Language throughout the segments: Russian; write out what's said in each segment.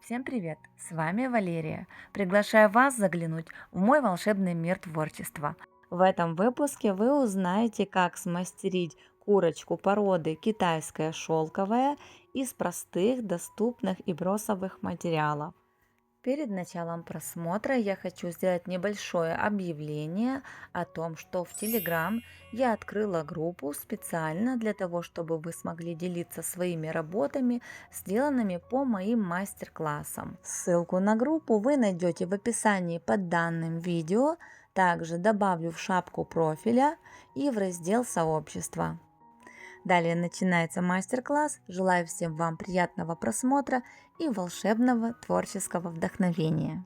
Всем привет! С вами Валерия. Приглашаю вас заглянуть в мой волшебный мир творчества. В этом выпуске вы узнаете, как смастерить курочку породы китайская шелковая из простых, доступных и бросовых материалов. Перед началом просмотра я хочу сделать небольшое объявление о том, что в Telegram я открыла группу специально для того, чтобы вы смогли делиться своими работами, сделанными по моим мастер-классам. Ссылку на группу вы найдете в описании под данным видео, также добавлю в шапку профиля и в раздел сообщества. Далее начинается мастер-класс. Желаю всем вам приятного просмотра и волшебного творческого вдохновения.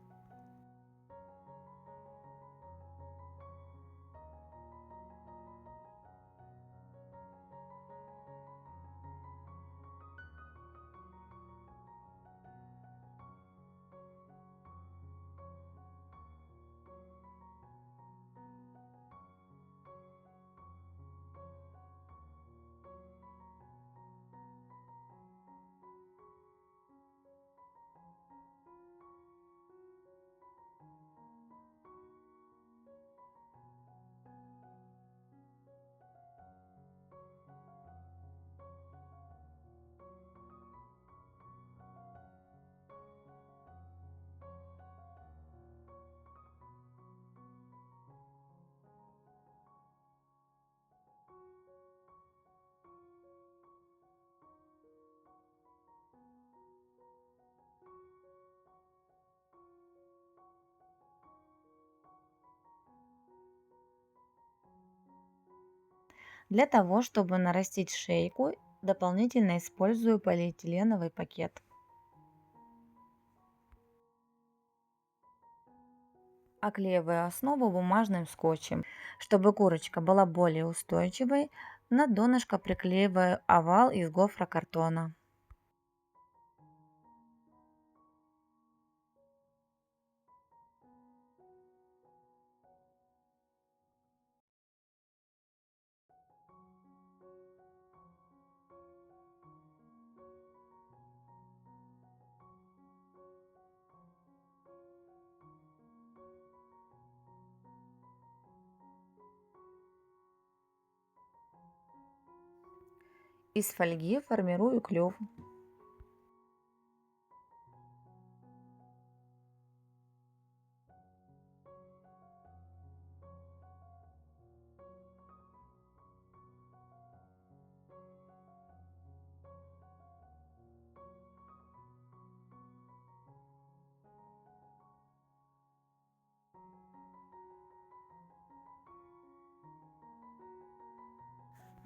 Для того, чтобы нарастить шейку, дополнительно использую полиэтиленовый пакет. Оклеиваю основу бумажным скотчем. Чтобы курочка была более устойчивой, на донышко приклеиваю овал из гофрокартона. Из фольги формирую клюв.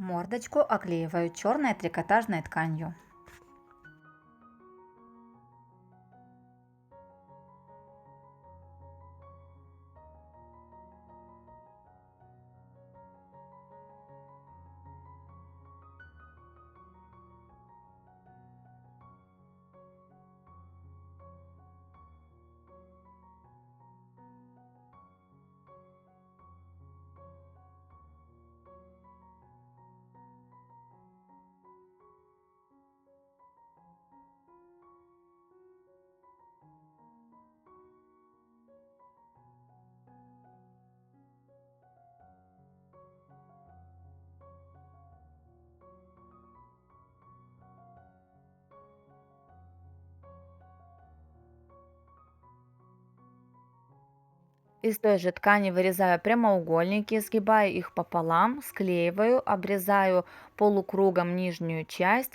Мордочку оклеиваю черной трикотажной тканью. Из той же ткани вырезаю прямоугольники, сгибаю их пополам, склеиваю, обрезаю полукругом нижнюю часть,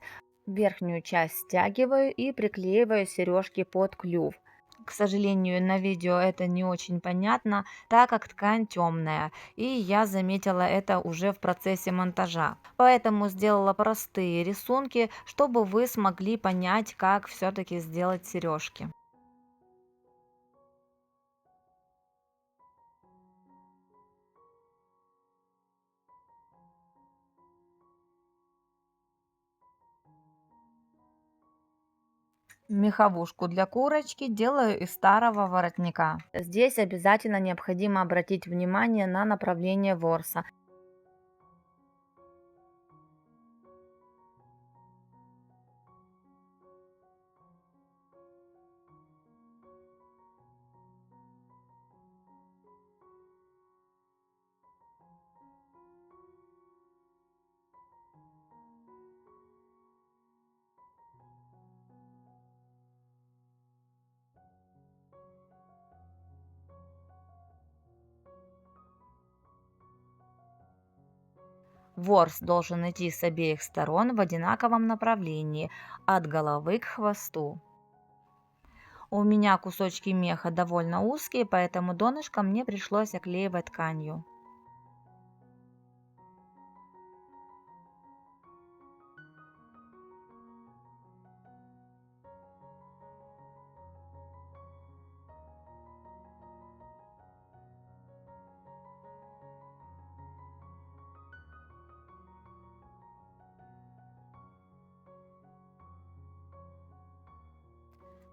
верхнюю часть стягиваю и приклеиваю сережки под клюв. К сожалению, на видео это не очень понятно, так как ткань темная, и я заметила это уже в процессе монтажа. Поэтому сделала простые рисунки, чтобы вы смогли понять, как все-таки сделать сережки. Меховушку для курочки делаю из старого воротника. Здесь обязательно необходимо обратить внимание на направление ворса. Ворс должен идти с обеих сторон в одинаковом направлении, от головы к хвосту. У меня кусочки меха довольно узкие, поэтому донышко мне пришлось оклеивать тканью.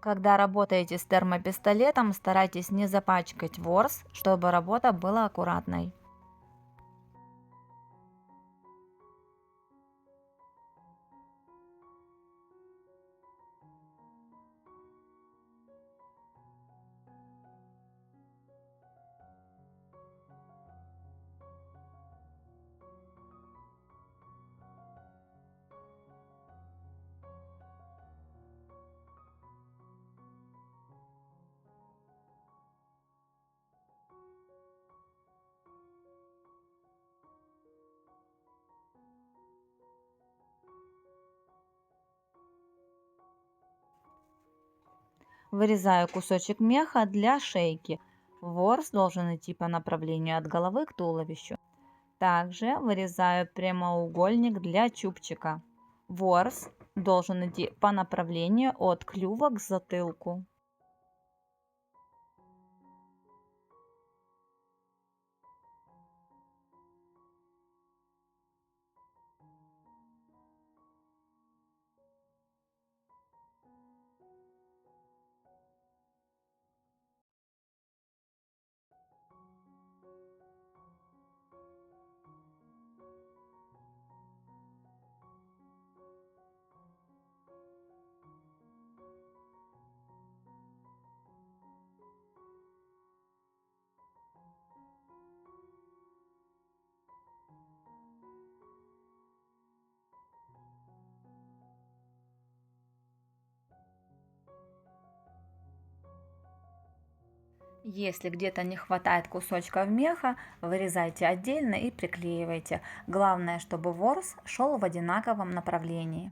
Когда работаете с термопистолетом, старайтесь не запачкать ворс, чтобы работа была аккуратной. Вырезаю кусочек меха для шейки. Ворс должен идти по направлению от головы к туловищу. Также вырезаю прямоугольник для чубчика. Ворс должен идти по направлению от клюва к затылку. Если где-то не хватает кусочков меха, вырезайте отдельно и приклеивайте. Главное, чтобы ворс шел в одинаковом направлении.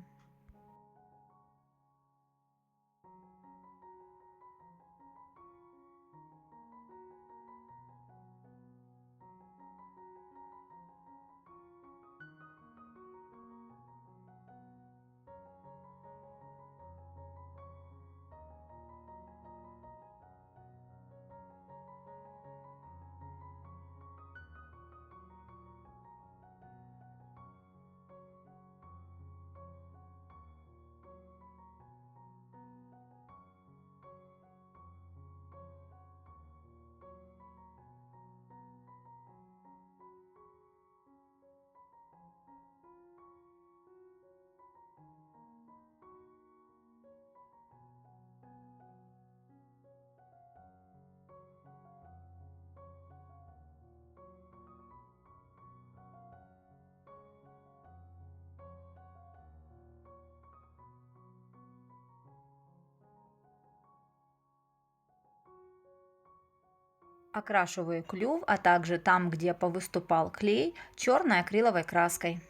Окрашиваю клюв, а также там, где повыступал клей, черной акриловой краской.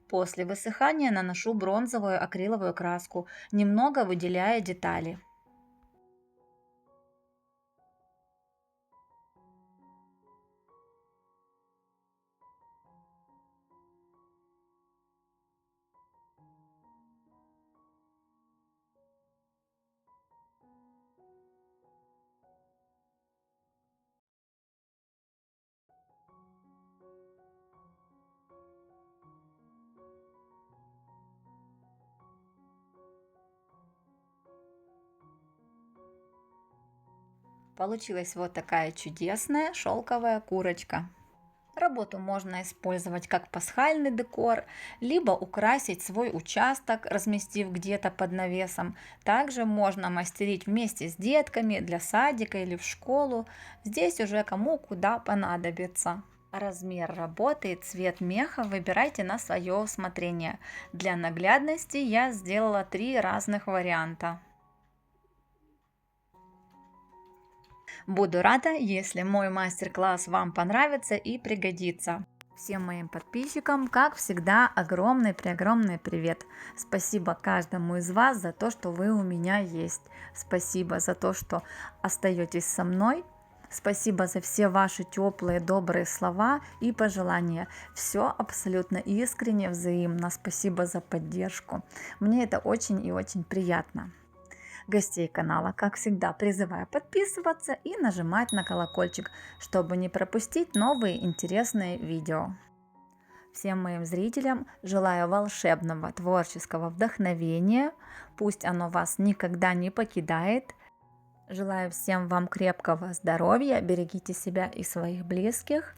После высыхания наношу бронзовую акриловую краску, немного выделяя детали. Получилась вот такая чудесная шелковая курочка. Работу можно использовать как пасхальный декор, либо украсить свой участок, разместив где-то под навесом. Также можно мастерить вместе с детками для садика или в школу. Здесь уже кому куда понадобится. Размер работы и цвет меха выбирайте на свое усмотрение. Для наглядности я сделала 3 разных варианта. Буду рада, если мой мастер-класс вам понравится и пригодится. Всем моим подписчикам, как всегда, огромный привет. Спасибо каждому из вас за то, что вы у меня есть. Спасибо за то, что остаетесь со мной. Спасибо за все ваши теплые, добрые слова и пожелания. Все абсолютно искренне, взаимно. Спасибо за поддержку. Мне это очень и очень приятно. Гостей канала, как всегда, призываю подписываться и нажимать на колокольчик, чтобы не пропустить новые интересные видео. Всем моим зрителям желаю волшебного творческого вдохновения, пусть оно вас никогда не покидает. Желаю всем вам крепкого здоровья, берегите себя и своих близких.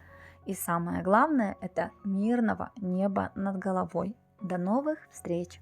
И самое главное, это мирного неба над головой. До новых встреч!